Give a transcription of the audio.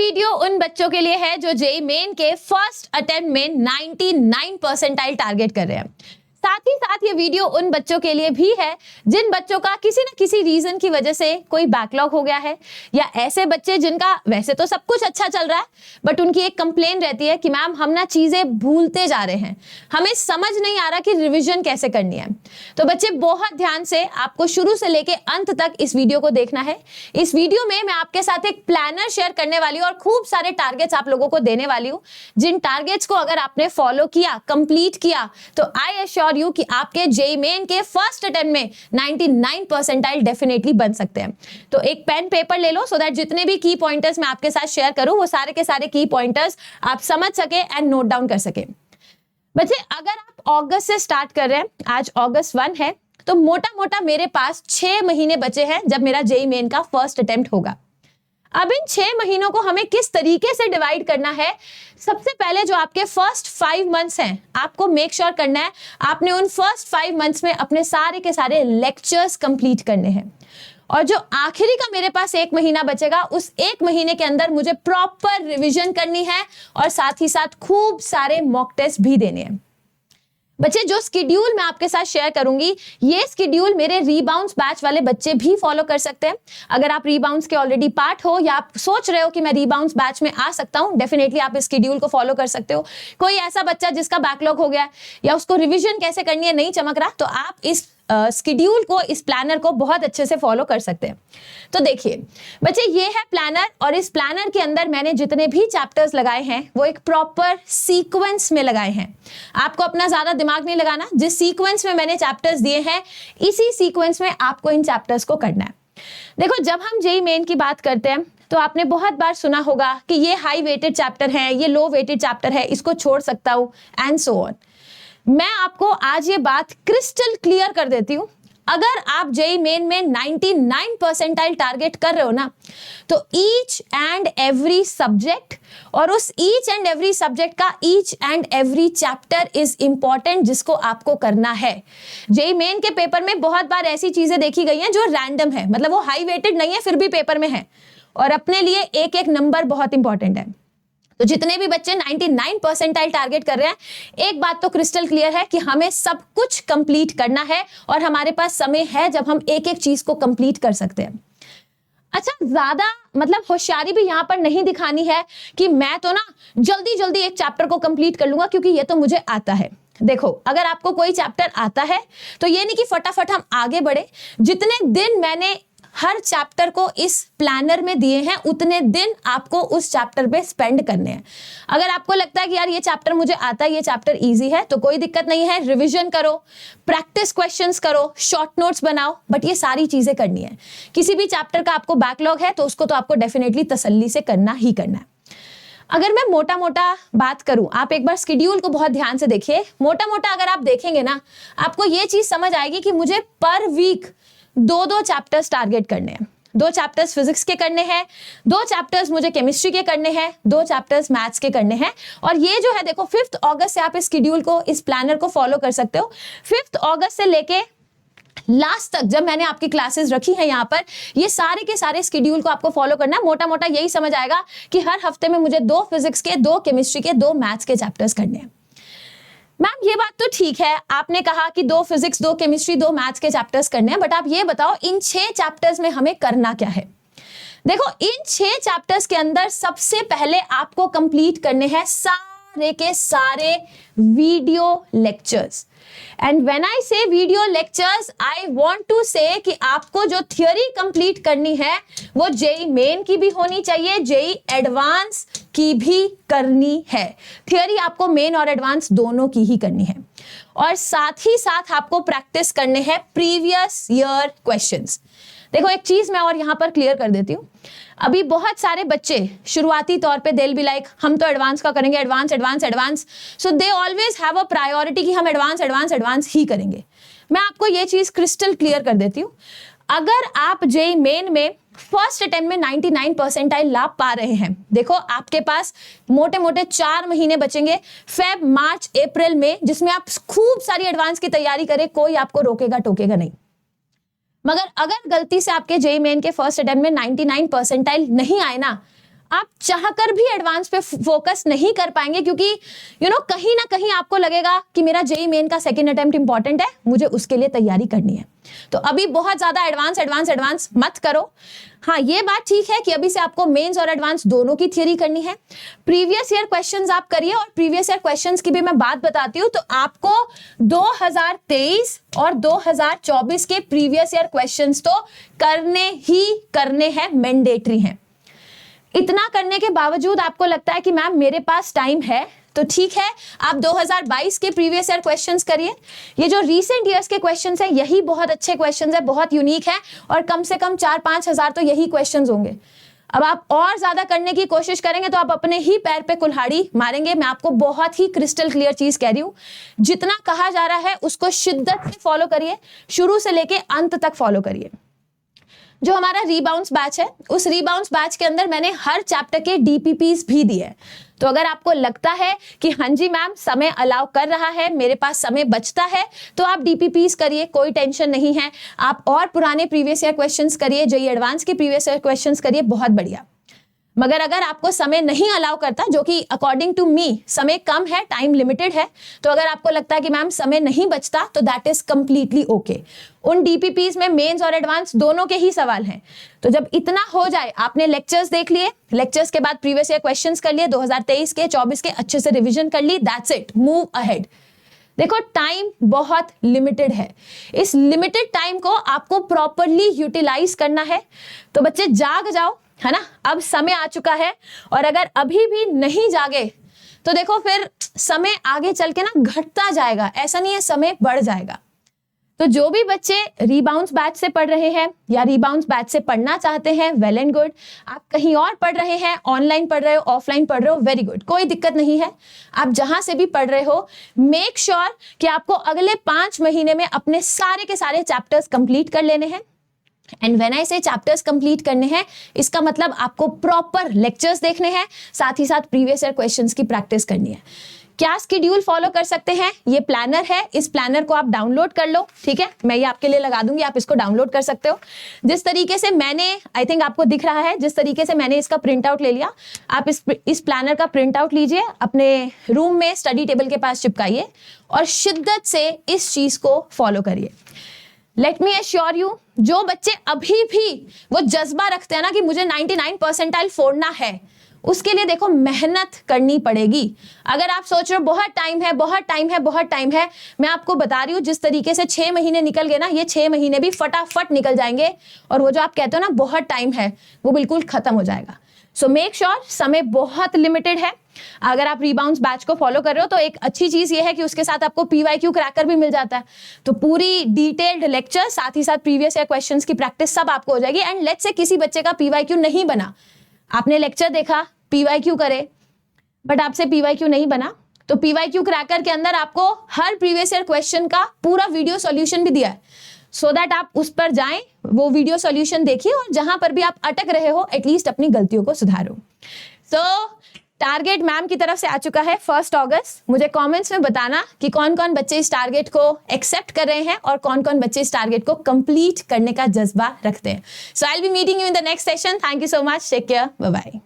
Video उन बच्चों के लिए है जो जेईई मेन के फर्स्ट अटेम्प्ट में 99 परसेंटाइल टारगेट कर रहे हैं। साथ ही साथ ये वीडियो उन बच्चों के लिए भी है जिन बच्चों का किसी न किसी रीजन की वजह से कोई बैकलॉग हो गया है, या ऐसे बच्चे जिनका वैसे तो सब कुछ अच्छा चल रहा है बट उनकी एक कंप्लेन रहती है कि मैम हम ना चीजें भूलते जा रहे हैं, हमें समझ नहीं आ रहा कि रिवीजन कैसे करनी है। तो बच्चे बहुत ध्यान से आपको शुरू से लेके अंत तक इस वीडियो को देखना है। इस वीडियो में मैं आपके साथ एक प्लानर शेयर करने वाली हूँ और खूब सारे टारगेट्स आप लोगों को देने वाली हूँ, जिन टारगेट्स को अगर आपने फॉलो किया, कंप्लीट किया तो आई एश्योर यू कि आपके जेईई मेन के फर्स्ट अटेम्प्ट में 99 परसेंटाइल डेफिनेटली बन सकते हैं। तो एक पेन पेपर ले लो सो दैट जितने भी की पॉइंटर्स मैं आपके साथ शेयर करूं वो सारे के सारे की पॉइंटर्स आप समझ सके एंड नोट डाउन कर सके। बच्चे अगर आप अगस्त से स्टार्ट कर रहे हैं, आज अगस्त 1 है, तो मोटा मोटा मेरे पास 6 महीने बचे हैं जब मेरा जेईई मेन का फर्स्ट अटेम्प्ट होगा। अब इन 6 महीनों को हमें किस तरीके से डिवाइड करना है, सबसे पहले जो आपके फर्स्ट 5 मंथ्स हैं आपको मेक श्योर करना है आपने उन फर्स्ट 5 मंथ्स में अपने सारे के सारे लेक्चर्स कंप्लीट करने हैं। और जो आखिरी का मेरे पास 1 महीना बचेगा, उस 1 महीने के अंदर मुझे प्रॉपर रिवीजन करनी है और साथ ही साथ खूब सारे मॉक टेस्ट भी देने हैं। बच्चे जो स्केड्यूल मैं आपके साथ शेयर करूंगी, ये स्केड्यूल मेरे रीबाउंड्स बैच वाले बच्चे भी फॉलो कर सकते हैं। अगर आप रीबाउंड्स के ऑलरेडी पार्ट हो या आप सोच रहे हो कि मैं रीबाउंड्स बैच में आ सकता हूं, डेफिनेटली आप इस स्केड्यूल को फॉलो कर सकते हो। कोई ऐसा बच्चा जिसका बैकलॉग हो गया या उसको रिवीजन कैसे करनी है नहीं चमक रहा, तो आप इस स्केड्यूल को, इस प्लानर को बहुत अच्छे से फॉलो कर सकते हैं। तो देखिए बच्चे, ये है प्लानर और इस प्लानर के अंदर मैंने जितने भी चैप्टर्स लगाए हैं वो एक प्रॉपर सीक्वेंस में लगाए हैं। आपको अपना ज्यादा दिमाग नहीं लगाना, जिस सीक्वेंस में मैंने चैप्टर्स दिए हैं इसी सीक्वेंस में आपको इन चैप्टर्स को करना है। देखो, जब हम जेईई मेन की बात करते हैं तो आपने बहुत बार सुना होगा कि ये हाई वेटेड चैप्टर है, ये लो वेटेड चैप्टर है, इसको छोड़ सकता हूं एंड सो ऑन। मैं आपको आज ये बात क्रिस्टल क्लियर कर देती हूं, अगर आप जेईई मेन में 99 परसेंटाइल टारगेट कर रहे हो ना, तो ईच एंड एवरी सब्जेक्ट और उस ईच एंड एवरी सब्जेक्ट का each and every chapter is important जिसको आपको करना है। जेईई मेन के पेपर में बहुत बार ऐसी चीजें देखी गई हैं जो रैंडम है, मतलब वो हाई वेटेड नहीं है फिर भी पेपर में है, और अपने लिए एक एक नंबर बहुत इंपॉर्टेंट है। तो जितने भी बच्चे 99 परसेंटाइल टारगेट कर रहे हैं, एक बात तो क्रिस्टल क्लियर है कि हमें सब कुछ कंप्लीट करना है और हमारे पास समय है जब हम एक एक चीज को कंप्लीट कर सकते हैं। अच्छा, ज्यादा मतलब होशियारी भी यहां पर नहीं दिखानी है कि मैं तो ना जल्दी जल्दी एक चैप्टर को कंप्लीट कर लूंगा क्योंकि ये तो मुझे आता है। देखो, अगर आपको कोई चैप्टर आता है तो ये नहीं कि फटाफट हम आगे बढ़े। जितने दिन मैंने हर चैप्टर को इस प्लानर में दिए हैं उतने दिन आपको उस चैप्टर पे स्पेंड करने हैं। अगर आपको लगता है कि यार ये चैप्टर मुझे आता है, ये चैप्टर इजी है, तो कोई दिक्कत नहीं है, रिवीजन करो, प्रैक्टिस क्वेश्चंस करो, शॉर्ट नोट्स बनाओ, बट ये सारी चीजें करनी है। किसी भी चैप्टर का आपको बैकलॉग है तो उसको तो आपको डेफिनेटली तसल्ली से करना ही करना है। अगर मैं मोटा मोटा बात करूं, आप एक बार स्केड्यूल को बहुत ध्यान से देखिए। मोटा मोटा अगर आप देखेंगे ना, आपको ये चीज समझ आएगी कि मुझे पर वीक 2-2 चैप्टर्स टारगेट करने हैं। 2 चैप्टर्स फिजिक्स के करने हैं, 2 चैप्टर्स मुझे केमिस्ट्री के करने हैं, 2 चैप्टर्स मैथ्स के करने हैं। और ये जो है देखो, 5 अगस्त से आप इस शेड्यूल को, इस प्लानर को फॉलो कर सकते हो। 5 अगस्त से लेके लास्ट तक जब मैंने आपकी क्लासेस रखी है यहाँ पर, ये सारे के सारे शेड्यूल को आपको फॉलो करना है। मोटा मोटा यही समझ आएगा कि हर हफ्ते में मुझे 2 फिजिक्स के, 2 केमिस्ट्री के, 2 मैथ्स के चैप्टर्स करने हैं। मैम ये बात तो ठीक है, आपने कहा कि 2 फिजिक्स, 2 केमिस्ट्री, 2 मैथ्स के चैप्टर्स करने हैं, बट आप ये बताओ इन 6 चैप्टर्स में हमें करना क्या है। देखो, इन 6 चैप्टर्स के अंदर सबसे पहले आपको कंप्लीट करने हैं सारे के सारे video lectures. And when I say video lectures, I want to say कि आपको जो थ्योरी कंप्लीट करनी है वो जेईई मेन की भी होनी चाहिए, जेईई एडवांस की भी करनी है। थ्योरी आपको मेन और एडवांस दोनों की ही करनी है, और साथ ही साथ आपको प्रैक्टिस करने हैं प्रीवियस ईयर क्वेश्चंस। देखो, एक चीज मैं और यहां पर क्लियर कर देती हूं। अभी बहुत सारे बच्चे शुरुआती तौर पे दिल भी लाइक हम तो एडवांस का करेंगे, advance advance advance, so they always have a priority कि हम एडवांस एडवांस एडवांस ही करेंगे। मैं आपको ये चीज क्रिस्टल क्लियर कर देती हूँ। अगर आप जेईई मेन में फर्स्ट अटेम्प्ट में 99 परसेंटाइल ला पा रहे हैं, देखो आपके पास मोटे मोटे 4 महीने बचेंगे, फेब, मार्च, अप्रैल में, जिसमें आप खूब सारी एडवांस की तैयारी करें, कोई आपको रोकेगा टोकेगा नहीं। मगर अगर गलती से आपके जेईई मेन के फर्स्ट अटेम्प्ट में 99 परसेंटाइल नहीं आए ना, आप चाहकर भी एडवांस पे फोकस नहीं कर पाएंगे, क्योंकि कहीं ना कहीं आपको लगेगा कि मेरा जेईई मेन का सेकंड अटेम्प्ट इंपॉर्टेंट है, मुझे उसके लिए तैयारी करनी है। तो अभी बहुत ज्यादा एडवांस मत करो। हाँ, ये बात ठीक है कि अभी से आपको मेंस और एडवांस दोनों की थियरी करनी है। प्रीवियस ईयर क्वेश्चंस आप करिए, और प्रीवियस ईयर क्वेश्चंस की भी मैं बात बताती हूँ। तो आपको 2023 और 2024 के प्रीवियस ईयर क्वेश्चंस तो करने ही करने हैं, मैंडेटरी हैं। इतना करने के बावजूद आपको लगता है कि मैम मेरे पास टाइम है, तो ठीक है, आप 2022 के प्रीवियस ईयर क्वेश्चंस करिए। ये जो रीसेंट ईयर्स के क्वेश्चंस हैं, यही बहुत अच्छे क्वेश्चंस हैं, बहुत यूनिक है, और कम से कम 4-5 हजार तो यही क्वेश्चंस होंगे। अब आप और ज्यादा करने की कोशिश करेंगे तो आप अपने ही पैर पे कुल्हाड़ी मारेंगे। मैं आपको बहुत ही क्रिस्टल क्लियर चीज कह रही हूं, जितना कहा जा रहा है उसको शिद्दत से फॉलो करिए, शुरू से लेके अंत तक फॉलो करिए। जो हमारा रीबाउंस बैच है, उस रीबाउंस बैच के अंदर मैंने हर चैप्टर के डीपीपीस भी दिए। तो अगर आपको लगता है कि हाँ जी मैम समय अलाउ कर रहा है, मेरे पास समय बचता है, तो आप डीपीपीस करिए, कोई टेंशन नहीं है। आप और पुराने प्रीवियस ईयर क्वेश्चंस करिए, जेईई एडवांस के प्रीवियस ईयर क्वेश्चंस करिए, बहुत बढ़िया। मगर अगर आपको समय नहीं अलाउ करता, जो कि अकॉर्डिंग टू मी समय कम है, टाइम लिमिटेड है, तो अगर आपको लगता है कि मैम समय नहीं बचता, तो दैट इज कंप्लीटली ओके। उन डीपीपीस में मेंस और एडवांस दोनों के ही सवाल हैं। तो जब इतना हो जाए, आपने लेक्चर्स देख लिए, लेक्चर्स के बाद प्रीवियस ईयर क्वेश्चंस कर लिए, 2023 के 24 के अच्छे से रिविजन कर ली, दैट्स इट, मूव अहेड। देखो टाइम बहुत लिमिटेड है, इस लिमिटेड टाइम को आपको प्रॉपरली यूटिलाइज करना है। तो बच्चे जाग जाओ, है ना, अब समय आ चुका है। और अगर अभी भी नहीं जागे तो देखो फिर समय आगे चल के ना घटता जाएगा, ऐसा नहीं है, समय बढ़ जाएगा। तो जो भी बच्चे रीबाउंस बैच से पढ़ रहे हैं या रीबाउंस बैच से पढ़ना चाहते हैं, वेल एंड गुड। आप कहीं और पढ़ रहे हैं, ऑनलाइन पढ़ रहे हो, ऑफलाइन पढ़ रहे हो, वेरी गुड, कोई दिक्कत नहीं है। आप जहां से भी पढ़ रहे हो, मेक श्योर कि आपको अगले 5 महीने में अपने सारे के सारे चैप्टर्स कंप्लीट कर लेने हैं। एंड व्हेन आई से चैप्टर्स कंप्लीट करने हैं, इसका मतलब आपको प्रॉपर लेक्चर्स देखने हैं, साथ ही साथ प्रीवियस ईयर क्वेश्चंस की प्रैक्टिस करनी है। क्या स्केड्यूल फॉलो कर सकते हैं? ये प्लानर है, इस प्लानर को आप डाउनलोड कर लो, ठीक है, मैं ये आपके लिए लगा दूंगी, आप इसको डाउनलोड कर सकते हो। जिस तरीके से मैंने, आई थिंक आपको दिख रहा है, जिस तरीके से मैंने इसका प्रिंट आउट ले लिया, आप इस प्लानर का प्रिंट आउट लीजिए, अपने रूम में स्टडी टेबल के पास चिपकाइए और शिद्दत से इस चीज को फॉलो करिए। लेट मी एश्योर यू, जो बच्चे अभी भी वो जज्बा रखते हैं ना कि मुझे 99 परसेंटाइल फोड़ना है, उसके लिए देखो मेहनत करनी पड़ेगी। अगर आप सोच रहे हो बहुत टाइम है, बहुत टाइम है, बहुत टाइम है, मैं आपको बता रही हूँ जिस तरीके से 6 महीने निकल गए ना, ये 6 महीने भी फटाफट निकल जाएंगे, और वो जो आप कहते हो ना बहुत टाइम है, वो बिल्कुल खत्म हो जाएगा। सो मेक श्योर, समय बहुत लिमिटेड है। अगर आप रीबाउंस बैच को फॉलो कर रहे हो तो एक अच्छी चीज ये है कि उसके साथ आपको PYQ क्रैकर भी मिल जाता है। तो पूरी डिटेल्ड लेक्चर, साथ ही साथ प्रीवियस ईयर क्वेश्चंस की प्रैक्टिस सब आपको हो जाएगी। एंड लेट्स से किसी बच्चे का PYQ नहीं बना, आपने लेक्चर देखा, PYQ करे, बट आपसे PYQ नहीं बना, तो PYQ क्रैकर के अंदर आपको हर प्रीवियस ईयर क्वेश्चन का पूरा वीडियो सॉल्यूशन भी दिया है, सो दैट आप उस पर जाएं, वो वीडियो सॉल्यूशन देखिए, और जहां पर भी आप अटक रहे हो एटलीस्ट अपनी गलतियों को सुधारो। सो टारगेट मैम की तरफ से आ चुका है 1 अगस्त। मुझे कमेंट्स में बताना कि कौन कौन बच्चे इस टारगेट को एक्सेप्ट कर रहे हैं और कौन कौन बच्चे इस टारगेट को कंप्लीट करने का जज्बा रखते हैं। So I will be meeting you in the next session. Thank you so much, take care, bye bye.